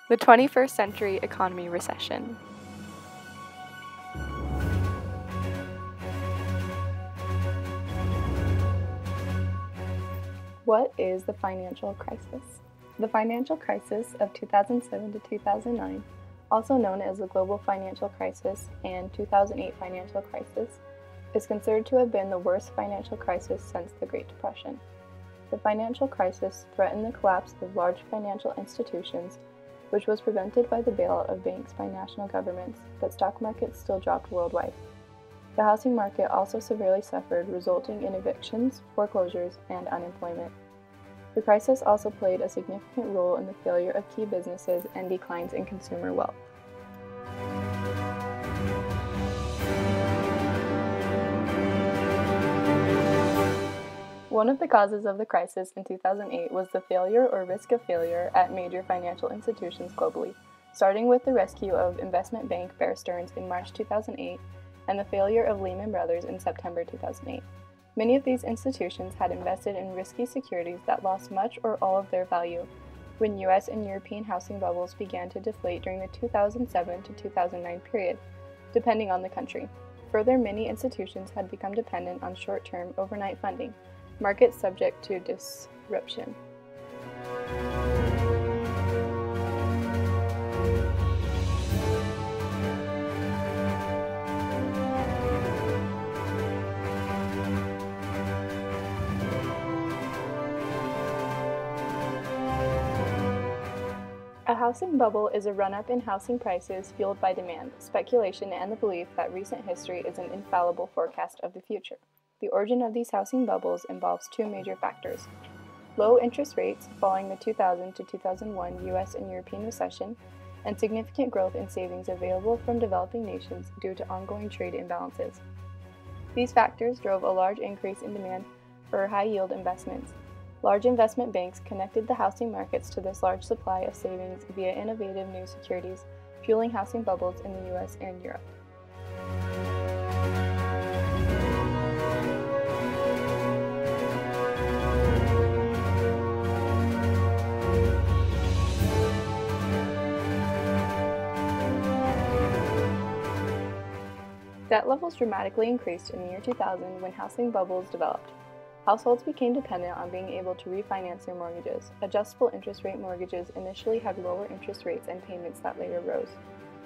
The 21st Century Economy Recession. What is the financial crisis? The financial crisis of 2007 to 2009, also known as the global financial crisis and 2008 financial crisis, is considered to have been the worst financial crisis since the Great Depression. The financial crisis threatened the collapse of large financial institutions, which was prevented by the bailout of banks by national governments, but stock markets still dropped worldwide. The housing market also severely suffered, resulting in evictions, foreclosures, and unemployment. The crisis also played a significant role in the failure of key businesses and declines in consumer wealth. One of the causes of the crisis in 2008 was the failure or risk of failure at major financial institutions globally, starting with the rescue of investment bank Bear Stearns in March 2008 and the failure of Lehman Brothers in September 2008. Many of these institutions had invested in risky securities that lost much or all of their value when U.S. and European housing bubbles began to deflate during the 2007 to 2009 period, depending on the country. Further, many institutions had become dependent on short-term overnight funding, markets subject to disruption. A housing bubble is a run-up in housing prices fueled by demand, speculation, and the belief that recent history is an infallible forecast of the future. The origin of these housing bubbles involves two major factors: low interest rates following the 2000 to 2001 U.S. and European recession, and significant growth in savings available from developing nations due to ongoing trade imbalances. These factors drove a large increase in demand for high-yield investments. Large investment banks connected the housing markets to this large supply of savings via innovative new securities, fueling housing bubbles in the U.S. and Europe. Debt levels dramatically increased in the year 2000 when housing bubbles developed. Households became dependent on being able to refinance their mortgages. Adjustable interest rate mortgages initially had lower interest rates and payments that later rose.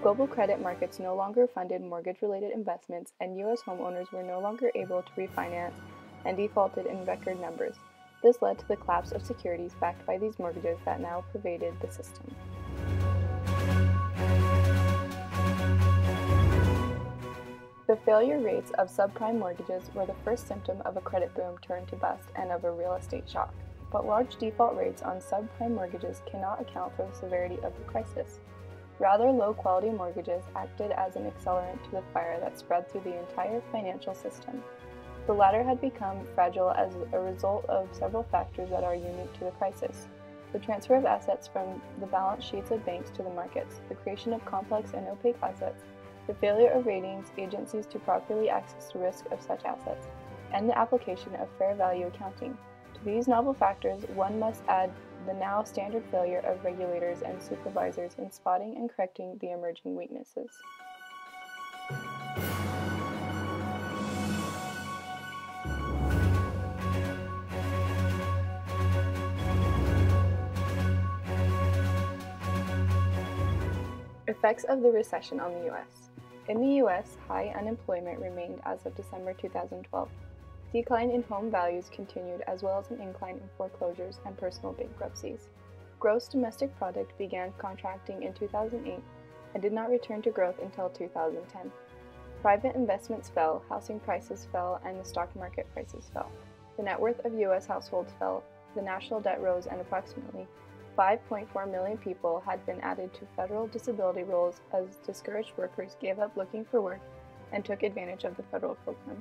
Global credit markets no longer funded mortgage-related investments, and U.S. homeowners were no longer able to refinance and defaulted in record numbers. This led to the collapse of securities backed by these mortgages that now pervaded the system. The failure rates of subprime mortgages were the first symptom of a credit boom turned to bust and of a real estate shock. But large default rates on subprime mortgages cannot account for the severity of the crisis. Rather, low-quality mortgages acted as an accelerant to the fire that spread through the entire financial system. The latter had become fragile as a result of several factors that are unique to the crisis: the transfer of assets from the balance sheets of banks to the markets, the creation of complex and opaque assets, the failure of ratings agencies to properly access the risk of such assets, and the application of fair value accounting. To these novel factors, one must add the now standard failure of regulators and supervisors in spotting and correcting the emerging weaknesses. Effects of the recession on the U.S. In the U.S., high unemployment remained as of December 2012. Decline in home values continued, as well as an incline in foreclosures and personal bankruptcies. Gross domestic product began contracting in 2008 and did not return to growth until 2010. Private investments fell, housing prices fell, and the stock market prices fell. The net worth of U.S. households fell, the national debt rose, and approximately 5.4 million people had been added to federal disability rolls as discouraged workers gave up looking for work and took advantage of the federal program.